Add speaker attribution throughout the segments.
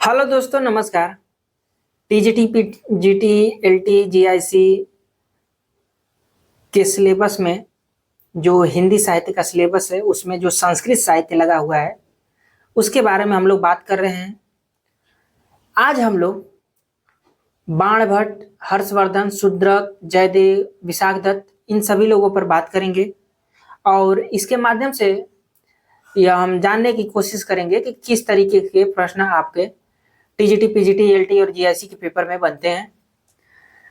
Speaker 1: Hello दोस्तों, नमस्कार। TGT, PGT, LT, GIC के सिलेबस में जो हिंदी साहित्य का सिलेबस है उसमें जो संस्कृत साहित्य लगा हुआ है उसके बारे में हम लोग बात कर रहे हैं। आज हम लोग बाणभट्ट, हर्षवर्धन, शूद्रक, जयदेव, विशाखदत्त इन सभी लोगों पर बात करेंगे और इसके माध्यम से यह हम जानने की कोशिश करेंगे कि किस तरीके के प्रश्न आपके टीजीटी, पीजीटी, एलटी और जीआईसी के पेपर में बनते हैं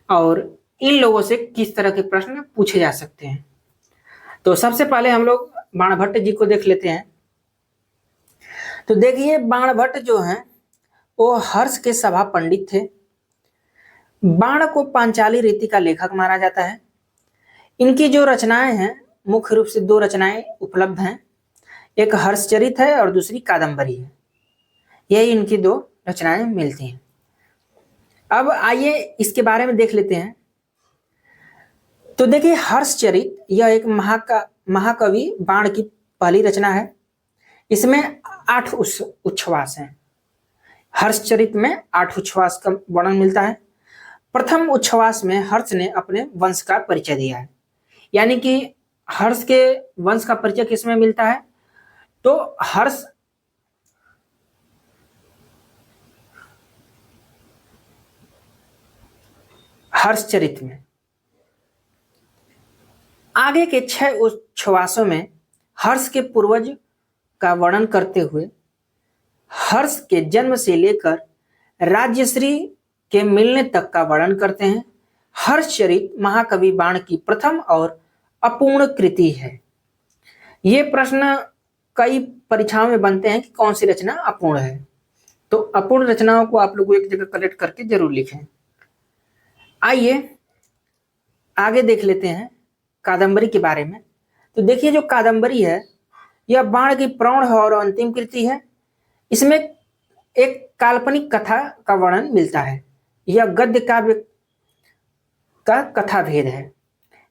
Speaker 1: और इन लोगों से किस तरह के प्रश्न पूछे जा सकते हैं। तो सबसे पहले हम लोग बाणभट्ट जी को देख लेते हैं। तो देखिए, बाणभट्ट जो हैं वो हर्ष के सभा पंडित थे। बाण को पांचाली रीति का लेखक माना जाता है। इनकी जो रचनाएं हैं, मुख्य रूप से दो रचनाएं उपलब्ध हैं, एक हर्षचरित है और दूसरी कादम्बरी है। यही इनकी दो रचनाएं मिलती हैं। अब आइए इसके बारे में देख लेते हैं। तो देखिए, हर्षचरित यह एक महाकवि बाण की पहली रचना है। इसमें 8 उच्छ्वास हैं। हर्षचरित में 8 उच्छ्वास का वर्णन मिलता है। प्रथम उच्छ्वास में हर्ष ने अपने वंश का परिचय दिया है, यानी कि हर्ष के वंश का परिचय किसमें मिलता है? तो हर्षचरित में। आगे के 6 उच्छ्वासों में हर्ष के पूर्वज का वर्णन करते हुए हर्ष के जन्म से लेकर राज्यश्री के मिलने तक का वर्णन करते हैं। हर्षचरित महाकवि बाण की प्रथम और अपूर्ण कृति है। ये प्रश्न कई परीक्षाओं में बनते हैं कि कौन सी रचना अपूर्ण है। तो अपूर्ण रचनाओं को आप लोग एक जगह कलेक्ट करके जरूर लिखें। आइए आगे देख लेते हैं कादम्बरी के बारे में। तो देखिए, जो कादम्बरी है यह बाण की प्रौढ़ और अंतिम कृति है। इसमें एक काल्पनिक कथा का वर्णन मिलता है। यह गद्य काव्य का कथा भेद है।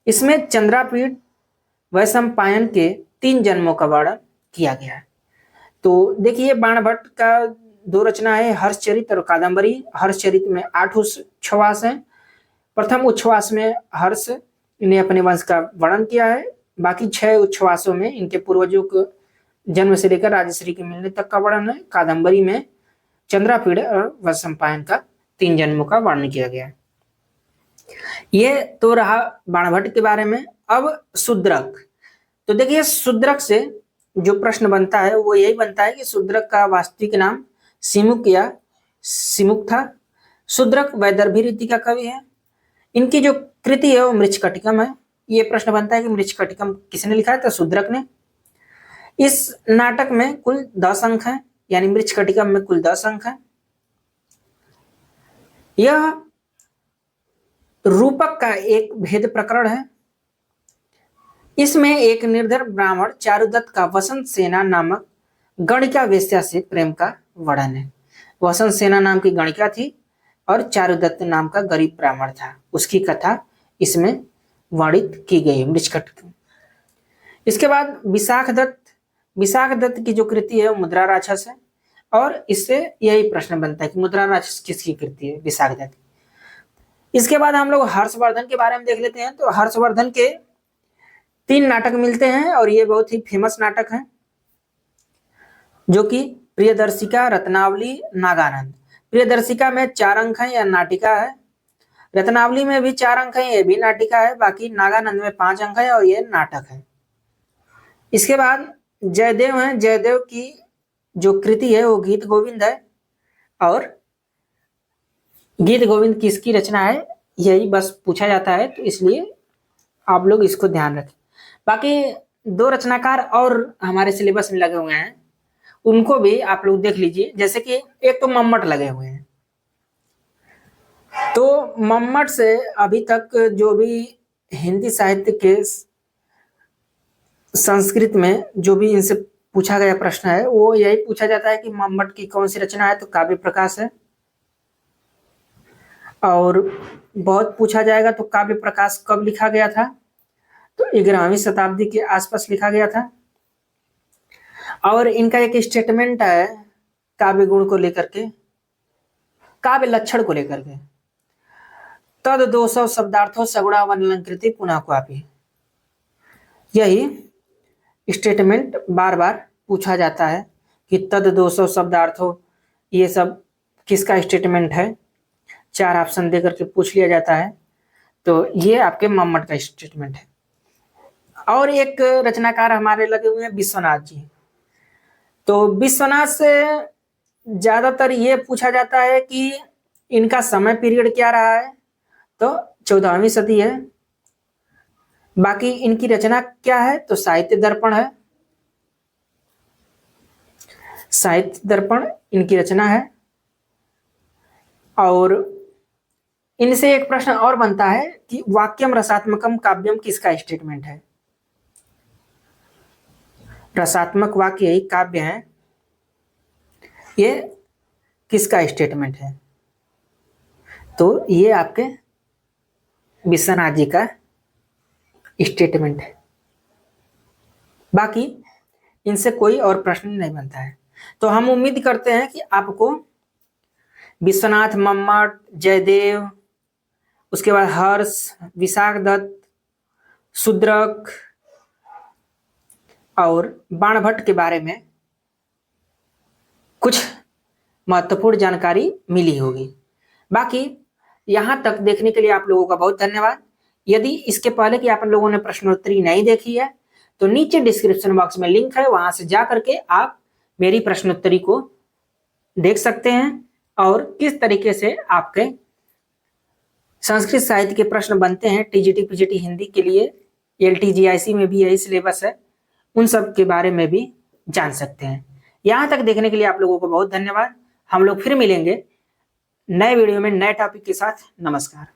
Speaker 1: इसमें चंद्रापीठ वैशंपायन के 3 जन्मों का वर्णन किया गया है। तो देखिए, बाणभट्ट का 2 रचना है, हर्षचरित और कादम्बरी। हर्षचरित में 8 उच्छ्वास हैं। प्रथम उच्छ्वास में हर्ष ने अपने वंश का वर्णन किया है। बाकी 6 उच्छ्वासों में इनके पूर्वजों को जन्म से लेकर राजश्री के मिलने तक का वर्णन है। कादम्बरी में चंद्रापीड़ और वैशंपायन का 3 जन्मों का वर्णन किया गया है। ये तो रहा बाणभट्ट के बारे में। अब शूद्रक। तो देखिए, शूद्रक से जो प्रश्न बनता है वो यही बनता है कि शूद्रक का वास्तविक नाम सिमुक या सिमुक था। शूद्रक वैदर्भी रीति का कवि है। इनकी जो कृति है वो मृच्छकटिकम है। ये प्रश्न बनता है कि मृच्छकटिकम किसने लिखा है? तो शूद्रक ने। इस नाटक में कुल 10 अंक हैं, यानी मृच्छकटिकम में कुल 10 अंक हैं। यह रूपक का एक भेद प्रकरण है। इसमें एक निर्धन ब्राह्मण चारुदत्त का वसंत सेना नामक गणिका वेश्या से प्रेम का वर्णन है। वसंत सेना नाम की गणिका थी और चारुदत्त नाम का गरीब ब्राह्मण था। उसकी कथा इसमें वर्णित की गई है, मृच्छकटिकम। इसके बाद विशाखदत्त की जो कृति है वो मुद्रा राक्षस है और इससे यही प्रश्न बनता है कि मुद्रा राक्षस किसकी कृति है? विशाखदत्त। इसके बाद हम लोग हर्षवर्धन के बारे में देख लेते हैं। तो हर्षवर्धन के 3 नाटक मिलते हैं और ये बहुत ही फेमस नाटक हैं, जो कि प्रियदर्शिका, रत्नावली, नागानंद। प्रियदर्शिका में 4 अंक हैं, यह नाटिका है। रत्नावली में भी 4 अंक हैं, यह भी नाटिका है। बाकी नागानंद में 5 अंक है और यह नाटक है। इसके बाद जयदेव हैं। जयदेव की जो कृति है वो गीत गोविंद है और गीत गोविंद किसकी रचना है यही बस पूछा जाता है, तो इसलिए आप लोग इसको ध्यान रखें। बाकी 2 रचनाकार और हमारे सिलेबस में लगे हुए हैं, उनको भी आप लोग देख लीजिए। जैसे कि एक तो मम्मट लगे हुए हैं। तो मम्मट से अभी तक जो भी हिंदी साहित्य के संस्कृत में जो भी इनसे पूछा गया प्रश्न है वो यही पूछा जाता है कि मम्मट की कौन सी रचना है? तो काव्य प्रकाश है। और बहुत पूछा जाएगा तो काव्य प्रकाश कब लिखा गया था? तो 11वीं शताब्दी के आसपास लिखा गया था। और इनका एक स्टेटमेंट है काव्य गुण को लेकर के, काव्य लक्षण को लेकर के। तद 200 शब्दार्थों सगुणा वर्णलंकृति पुनः क्वापि, यही स्टेटमेंट बार बार पूछा जाता है कि तद 200 शब्दार्थों, ये सब किसका स्टेटमेंट है, 4 ऑप्शन दे करके पूछ लिया जाता है। तो ये आपके मम्मट का स्टेटमेंट है। और एक रचनाकार हमारे लगे हुए हैं विश्वनाथ जी। तो विश्वनाथ से ज्यादातर ये पूछा जाता है कि इनका समय पीरियड क्या रहा है, तो 14वीं सदी है। बाकी इनकी रचना क्या है, तो साहित्य दर्पण है, साहित्य दर्पण इनकी रचना है। और इनसे एक प्रश्न और बनता है कि वाक्यम रसात्मकम काव्यम किसका स्टेटमेंट है। रसात्मक वाक्य यही काव्य है, ये किसका स्टेटमेंट है, तो ये आपके विश्वनाथ जी का स्टेटमेंट है। बाकी इनसे कोई और प्रश्न नहीं बनता है। तो हम उम्मीद करते हैं कि आपको विश्वनाथ, मम्मट, जयदेव, उसके बाद हर्ष, विशाख दत्त, शूद्रक और बाणभट्ट के बारे में कुछ महत्वपूर्ण जानकारी मिली होगी। बाकी यहाँ तक देखने के लिए आप लोगों का बहुत धन्यवाद। यदि इसके पहले कि आप लोगों ने प्रश्नोत्तरी नहीं देखी है तो नीचे डिस्क्रिप्शन बॉक्स में लिंक है, वहां से जा करके आप मेरी प्रश्नोत्तरी को देख सकते हैं और किस तरीके से आपके संस्कृत साहित्य के प्रश्न बनते हैं। टीजीटी पीजीटी हिंदी के लिए LTGIC में भी यही सिलेबस है, उन सब के बारे में भी जान सकते हैं। यहाँ तक देखने के लिए आप लोगों को बहुत धन्यवाद। हम लोग फिर मिलेंगे नए वीडियो में नए टॉपिक के साथ। नमस्कार।